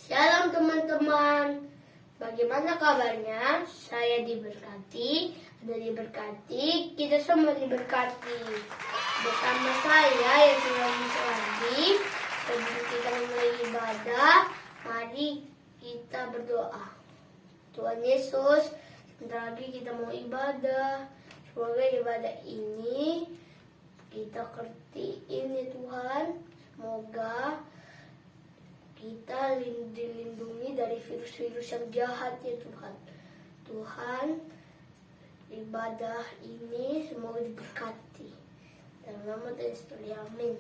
Shalom teman-teman, bagaimana kabarnya? Saya diberkati, kita semua diberkati. Bersama saya yang sudah Suwardi, sebelum kita mulai ibadah, mari kita berdoa. Tuhan Yesus, sebentar lagi kita mau ibadah. Semoga ibadah ini kita kertiin ya Tuhan. Semoga kita dilindungi dari virus-virus yang jahat ya Tuhan. Tuhan, ibadah ini semoga diberkati. Dalam nama Tuhan Yesus, amin.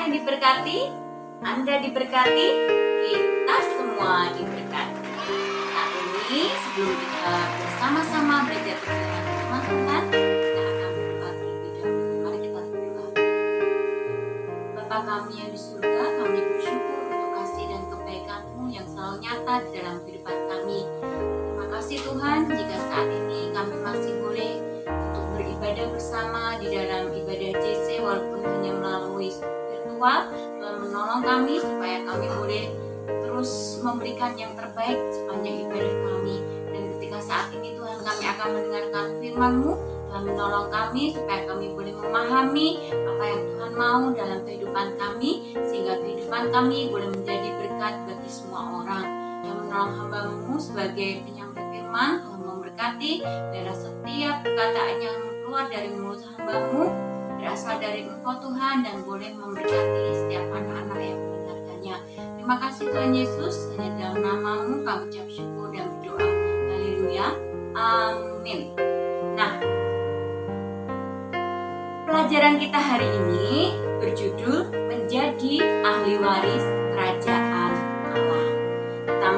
Diberkati, Anda diberkati, kita semua diberkati. Saat ini sebelum kita bersama-sama belajar firman Tuhan, kita akan berdoa terlebih dahulu. Mari kita berdoa. Bapa kami yang di surga, kami bersyukur untuk kasih dan kebaikan-Mu yang selalu nyata di dalam kehidupan kami. Terima kasih Tuhan, jika saat ini kami masih boleh untuk beribadah bersama di dalam ibadah JC walaupun hanya melalui Tuhan menolong kami supaya kami boleh terus memberikan yang terbaik sepanjang ibadah kami. Dan ketika saat ini Tuhan kami akan mendengarkan firman-Mu, Tuhan menolong kami supaya kami boleh memahami apa yang Tuhan mau dalam kehidupan kami, sehingga kehidupan kami boleh menjadi berkat bagi semua orang. Yang menolong hamba-Mu sebagai penyambut firman, Tuhan memberkati biarlah setiap perkataan yang keluar dari mulut hamba-Mu berasal dari Engkau Tuhan dan boleh memberkati setiap anak-anak yang mendengarkannya. Terima kasih Tuhan Yesus, hanya dalam nama-Mu kami ucap syukur dan berdoa. Haleluya, amin. Nah, pelajaran kita hari ini berjudul menjadi ahli waris kerajaan Allah. Kita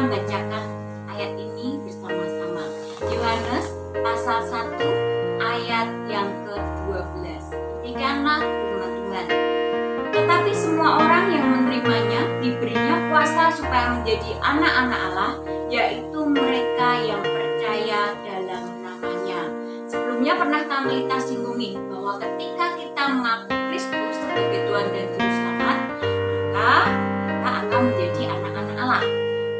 bacakan ayat ini bersama-sama. Yohanes pasal 1 ayat yang ke-12. Demikianlah firman Tuhan. Tetapi semua orang yang menerimanya diberinya kuasa supaya menjadi anak-anak Allah, yaitu mereka yang percaya dalam namanya. Sebelumnya pernah Kamilita singgungi bahwa ketika kita mengaku Kristus sebagai Tuhan dan Juru Selamat, maka kita akan menjadi anak-anak Allah.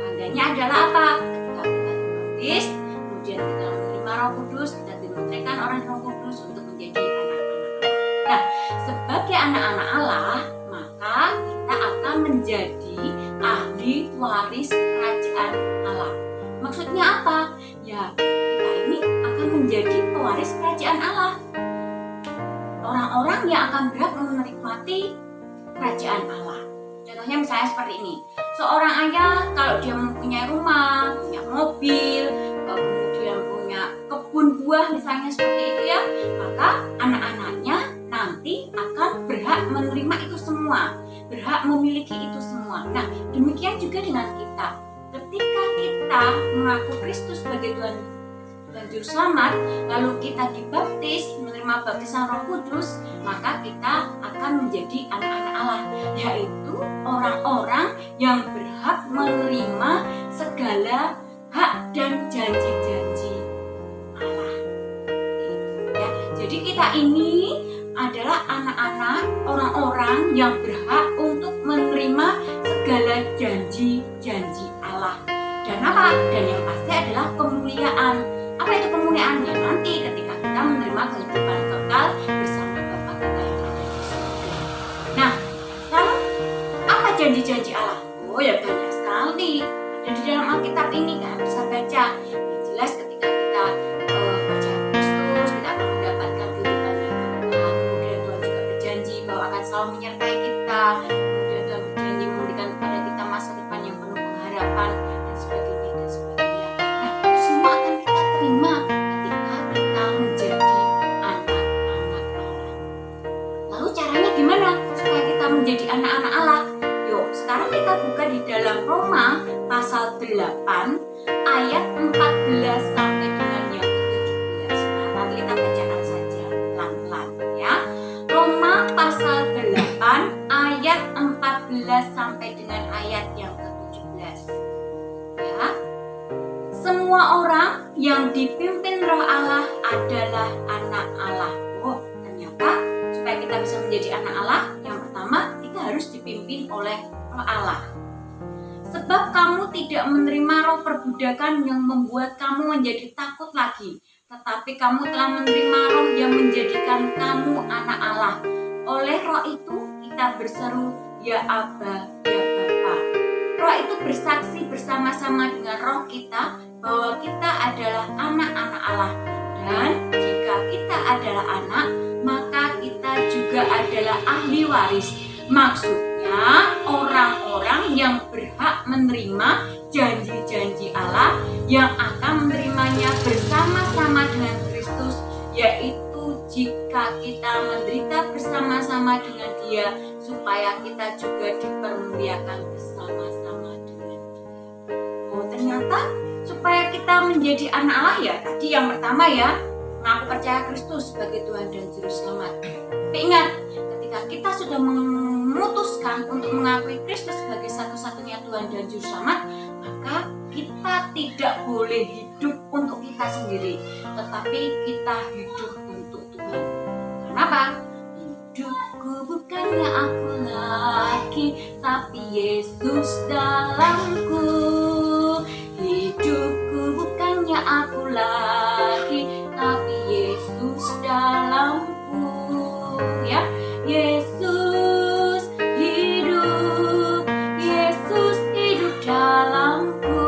Tandanya adalah apa? Ketika kita dibaptis, kemudian kita menerima Roh Kudus, kita dimeteraikan oleh Roh Kudus untuk menjadi anak-anak Allah. Nah, sebagai anak-anak Allah, maka kita akan menjadi ahli waris kerajaan Allah. Maksudnya apa? Ya, kita ini akan menjadi pewaris kerajaan Allah. Orang-orang yang akan berhak menikmati kerajaan Allah. Contohnya misalnya seperti ini. Seorang ayah kalau dia mempunyai rumah, punya mobil, kemudian punya kebun buah misalnya seperti itu ya, maka anak-anaknya nanti akan berhak menerima itu semua, berhak memiliki itu semua. Nah, demikian juga dengan kita. Ketika kita mengaku Kristus sebagai Tuhan dan Juru Selamat, lalu kita dibaptis, menerima baptisan Roh Kudus, maka kita akan menjadi anak-anak Allah, yaitu orang-orang yang berhak menerima segala hak dan janji-janji Allah. Ya, jadi kita ini adalah anak-anak orang-orang yang berhak untuk menerima segala janji-janji Allah. Dan apa? Dan yang pasti adalah kemuliaan. Apa itu kemuliaannya? Nanti ketika kita menerima kehidupan kekal bersama Bapa kita yang ada di surga. Nah, lalu apa janji-janji Allah? Oh ya, banyak sekali. Ada di dalam Alkitab ini kan bisa baca. Yang jelas ketika kita percaya Kristus, kita akan mendapatkan kehidupan yang kekal. Kemudian Tuhan juga berjanji bahwa akan selalu menyertai kita. Kemudian Tuhan berjanji memberikan kepada kita masa depan yang penuh pengharapan dan sebagainya dan sebagainya. Nah, itu semua akan kita terima ketika kita menjadi anak-anak Allah. Lalu caranya gimana supaya kita menjadi anak-anak Allah? Yuk, sekarang kita buka di dalam Roma pasal 8 ayat 14 sampai dengan yang ke-17. Nah, nanti kita bacakan saja pelan-pelan ya. Roma pasal 8 ayat 14 sampai dengan ayat yang ke-17. Ya. Semua orang yang dipimpin Roh Allah adalah anak Allah. Oh, ternyata supaya kita bisa menjadi anak Allah, yang pertama kita harus dipimpin oleh Roh Allah. Sebab kamu tidak menerima roh perbudakan yang membuat kamu menjadi takut lagi, tetapi kamu telah menerima roh yang menjadikan kamu anak Allah. Oleh roh itu kita berseru, ya Aba, ya Bapa. Roh itu bersaksi bersama-sama dengan roh kita bahwa kita adalah anak-anak Allah. Dan jika kita adalah anak, maka kita juga adalah ahli waris. Maksudnya orang-orang yang berhak menerima janji-janji Allah, yang akan menerimanya bersama-sama dengan Kristus, yaitu jika kita menderita bersama-sama dengan Dia, supaya kita juga dipermuliakan bersama-sama dengan Dia. Oh, ternyata supaya kita menjadi anak Allah ya, tadi yang pertama ya, mengaku percaya Kristus sebagai Tuhan dan Juru Selamat. Tapi ingat, ketika kita sudah memutuskan untuk mengakui Kristus sebagai satu-satunya Tuhan dan Juru Selamat, maka kita tidak boleh hidup untuk kita sendiri, tetapi kita hidup untuk Tuhan. Kenapa? Hidupku bukannya aku lagi, tapi Yesus dalamku. Hidupku bukannya aku lagi, tapi Yesus dalamku. Ya, Yesus hidup, Yesus hidup dalamku.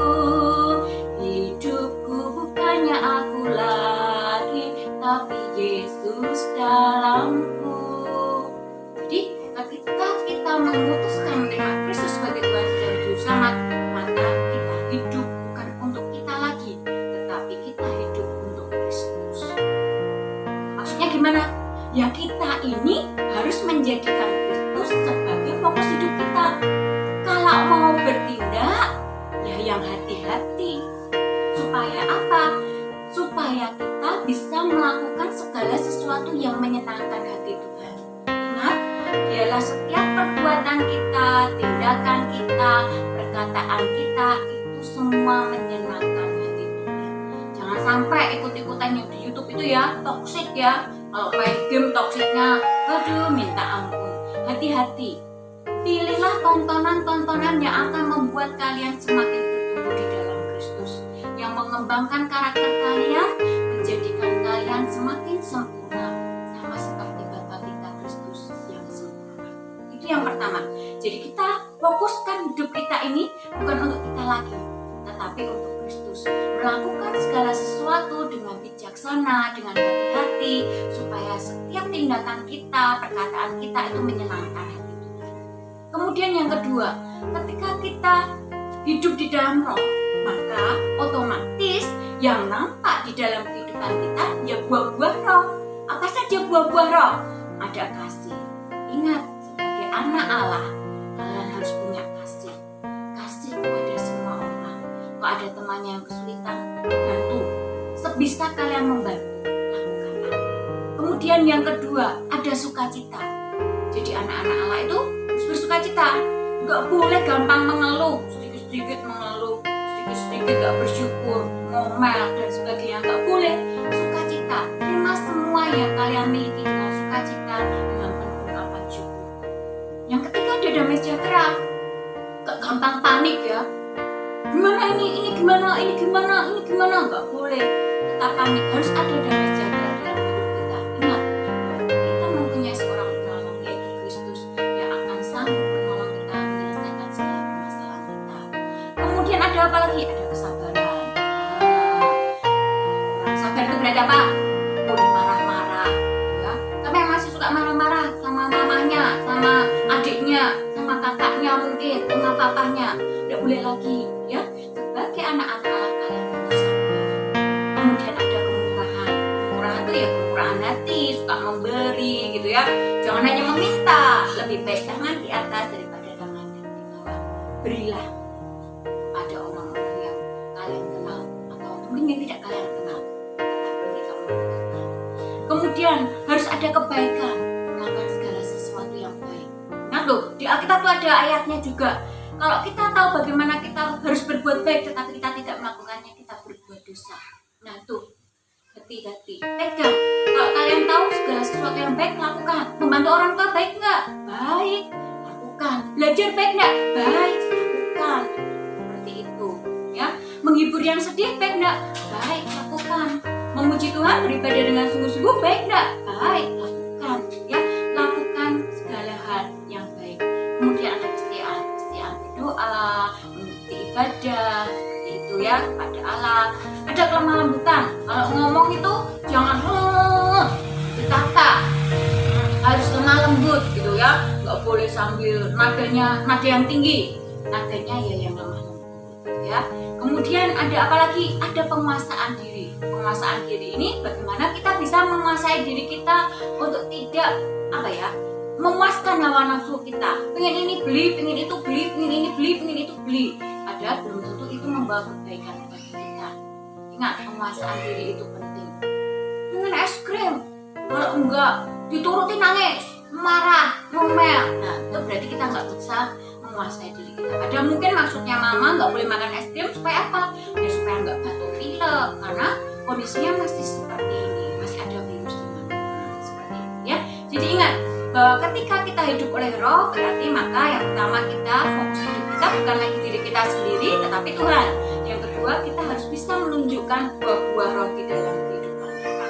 Hidupku bukannya aku lagi, tapi Yesus dalamku. Jadi ketika kita memutuskan menerima Kristus sebagai Tuhan dan Juru Selamat, yang hati-hati. Supaya apa? Supaya kita bisa melakukan segala sesuatu yang menyenangkan hati Tuhan. Ingat, dialah setiap perbuatan kita, tindakan kita, perkataan kita itu semua menyenangkan hati Tuhan. Jangan sampai ikut-ikutan yang di YouTube itu ya, toksik ya. Kalau main game toksiknya, aduh minta ampun. Hati-hati. Pilihlah tontonan-tontonan yang akan membuat kalian semakin bertumbuh di dalam Kristus, yang mengembangkan karakter kalian, menjadikan kalian semakin sempurna, sama seperti Bapa kita Kristus yang sempurna. Itu yang pertama. Jadi kita fokuskan hidup kita ini bukan untuk kita lagi, tetapi untuk Kristus. Melakukan segala sesuatu dengan bijaksana, dengan hati-hati, supaya setiap tindakan kita, perkataan kita itu menyenangkan hati Tuhan. Kemudian yang kedua, ketika kita hidup di dalam roh, maka otomatis yang nampak di dalam kehidupan kita ya buah-buah roh. Apa saja buah-buah roh? Ada kasih. Ingat, sebagai anak Allah, kalian harus punya kasih. Kasih kepada semua orang. Kalau ada temannya yang kesulitan, bantu. Sebisa kalian membantu, lakukanlah. Kemudian yang kedua, ada sukacita. Jadi anak-anak Allah itu harus bersukacita. Gak boleh gampang mengeluh, sedikit-sedikit mengeluh, sedikit-sedikit gak bersyukur, ngomel dan sebagainya. Gak boleh. Sukacita, terima semua yang kalian miliki dengan sukacita, dengan penuh ungkapan syukur. Yang ketiga ada damai sejahtera. Gak gampang panik ya. Gimana ini gimana, gak boleh. Tetap panik, harus ada damai sejahtera dalam hidup kita. Ingat, kita mempunyai seorang penolong yaitu Kristus yang akan sanggup menolong kita menyelesaikan segala permasalahan kita. Kemudian ada apa lagi? Ada kesabaran. Orang sabar itu berarti apa? Boleh marah-marah, ya. Tapi yang masih suka marah-marah sama mamanya, sama adiknya, sama kakaknya mungkin, sama papahnya, tidak boleh lagi, ya. Sebagai anak-anak Allah kalian harus sabar. Kemudian ada kemurahan. Kemurahan itu ya kemurahan hati, suka memberi, gitu ya. Jangan hanya meminta, lebih baik tangan di atas daripada tangan yang di bawah. Berilah pada orang-orang yang kalian kenal atau mungkin yang tidak kalian kenal, tetapi mereka membutuhkan. Kemudian harus ada kebaikan, melakukan segala sesuatu yang baik. Nah loh, di Alkitab tuh ada ayatnya juga. Kalau kita tahu bagaimana kita harus berbuat baik, tetapi kita tidak melakukannya, kita berbuat dosa. Nah tuh, hati-hati, pegang. Kalau kalian tahu segala sesuatu yang baik, lakukan. Membantu orang tua baik nggak? Baik, lakukan. Belajar baik nggak? Baik, lakukan. Seperti itu, ya. Menghibur yang sedih baik nggak? Baik, lakukan. Memuji Tuhan, beribadah dengan sungguh-sungguh baik nggak? Baik, lakukan. Ya, lakukan segala hal yang baik. Kemudian ada kesetiaan berdoa, mengikuti ibadah, seperti itu ya, kepada Allah. Ada kelemah lembutan. Kalau ngomong itu jangan dikata, harus lemah lembut gitu ya. Nggak boleh sambil nada yang tinggi, nadanya ya yang lemah lembut gitu ya. Kemudian ada apa lagi? Ada penguasaan diri. Penguasaan diri ini bagaimana kita bisa menguasai diri kita untuk tidak memuaskan hawa nafsu kita. Pengen ini beli, pengen itu beli, pengen ini beli, pengen itu beli. Padahal belum tentu itu membawa kebaikan bagi kita. Ingat, penguasaan diri itu penting. Pengen es krim, kalau enggak dituruti nangis, marah, ngomel. Nah, itu berarti kita nggak bisa menguasai diri kita. Padahal mungkin maksudnya mama nggak boleh makan es krim supaya apa? Ya supaya nggak batuk pilek, karena kondisinya masih seperti ini, masih ada virus di mana seperti ini ya. Jadi ingat, bahwa ketika kita hidup oleh roh, berarti maka yang pertama kita fokus hidup kita bukan lagi diri kita sendiri, tetapi Tuhan. Yang kedua, kita harus bisa menunjukkan buah-buah roh di dalam kehidupan kita.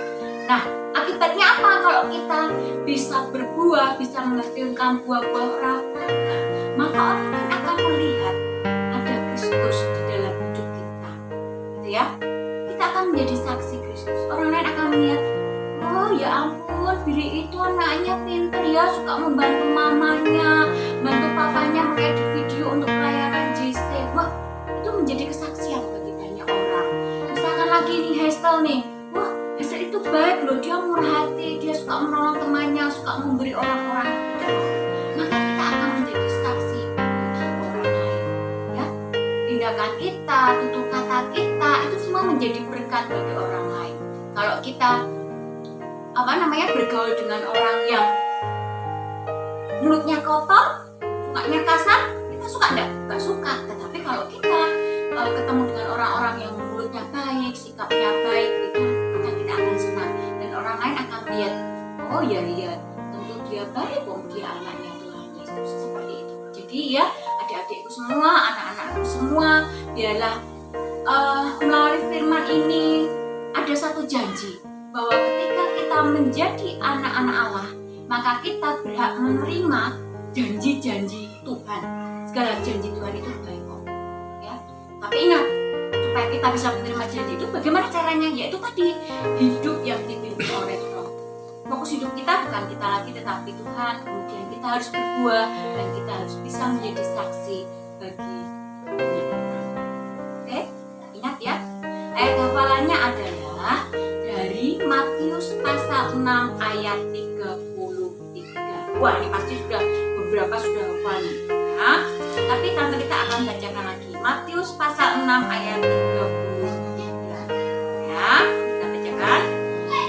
Nah, akibatnya apa kalau kita bisa berbuah, bisa menghasilkan buah-buah roh? Maka orang lain akan melihat ada Kristus di dalam hidup kita, gitu ya. Kita akan menjadi saksi Kristus. Orang lain akan melihat, oh ya ampun, Billy itu anaknya pintar ya, suka membantu mamanya, bantu papanya mengedit video untuk pelayanan JC. Wah, itu menjadi kesaksian bagi banyak orang. Misalkan lagi nih Hestel nih, wah Hestel itu baik loh, dia murah hati, dia suka menolong temannya, suka memberi orang-orang yang tidak mampu. Maka kita akan menjadi saksi bagi orang lain, ya. tindakan kita, tutur kata kita itu semua menjadi berkat bagi orang lain. Kalau kita bergaul dengan orang yang mulutnya kotor, sukanya kasar, kita suka enggak suka. Tetapi kalau kita ketemu dengan orang-orang yang mulutnya baik, sikapnya baik, itu maka kita akan senang dan orang lain akan lihat, oh iya tentu dia baik, dia anaknya Tuhan Yesus, seperti itu. Jadi ya adik-adikku semua, anak-anakku semua, biarlah melalui firman ini ada satu janji bahwa ketika kita menjadi anak-anak Allah, maka kita berhak menerima janji-janji Tuhan. Segala janji Tuhan itu baik kok, ya. Tapi ingat, supaya kita bisa menerima janji itu, bagaimana caranya? Yaitu tadi, hidup yang dipimpin oleh Roh. Fokus hidup kita bukan kita lagi, tetapi Tuhan. Kemudian kita harus berbuah dan kita harus bisa menjadi saksi bagi banyak orang. Oke, ingat ya. Ayat hafalannya adalah dari Matius pasal 6 ayat 33. Wah, ini pasti beberapa sudah hafal nih. Ya. Tapi Tante Rita akan bacakan lagi. Matius pasal 6 ayat 33. Ya, kita bacakan.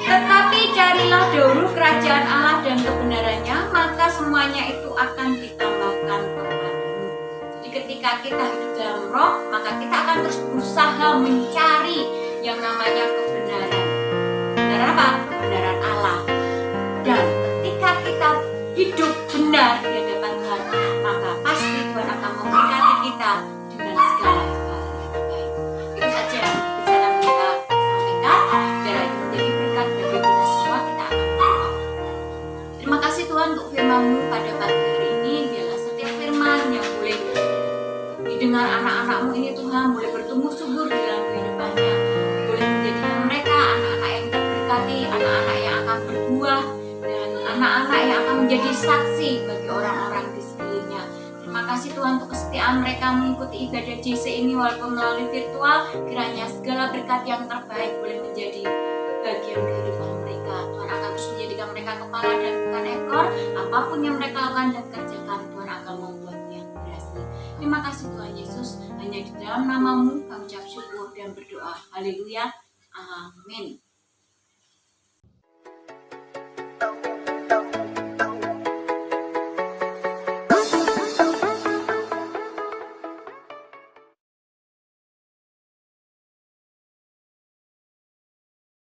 Tetapi carilah dahulu kerajaan Allah dan kebenarannya, maka semuanya itu akan ditambahkan kepadamu. Jadi ketika kita hidup dalam Roh, maka kita akan terus berusaha mencari yang namanya kebenaran. Kebenaran apa? Kebenaran Allah. Dan ketika kita hidup benar di hadapan Tuhan, maka pasti Tuhan akan memberkati kita dengan segala hal yang baik. Itu saja yang bisa kita sampaikan. Biar itu menjadi berkat bagi kita semua. Kita akan berdoa. Terima kasih Tuhan untuk firman-Mu pada pagi hari ini. Biarlah setiap firman yang boleh didengar anak-anak-Mu ini Tuhan boleh bertumbuh subur di dalam kehidupannya. Boleh menjadikan mereka anak-anak yang terberkati, anak-anak yang akan berbuah, dan anak-anak yang akan menjadi saksi bagi orang-orang di sekelilingnya. Terima kasih Tuhan untuk kesetiaan mereka mengikuti ibadah JC ini walaupun melalui virtual. Kiranya segala berkat yang terbaik boleh menjadi bagian kehidupan mereka. Tuhan akan terus menjadikan mereka kepala dan bukan ekor. Apapun yang mereka lakukan dan kerjakan, Tuhan akan membuatnya berhasil. Terima kasih Tuhan Yesus. Hanya di dalam nama-Mu kami ucap syukur dan berdoa. Haleluya. Amin.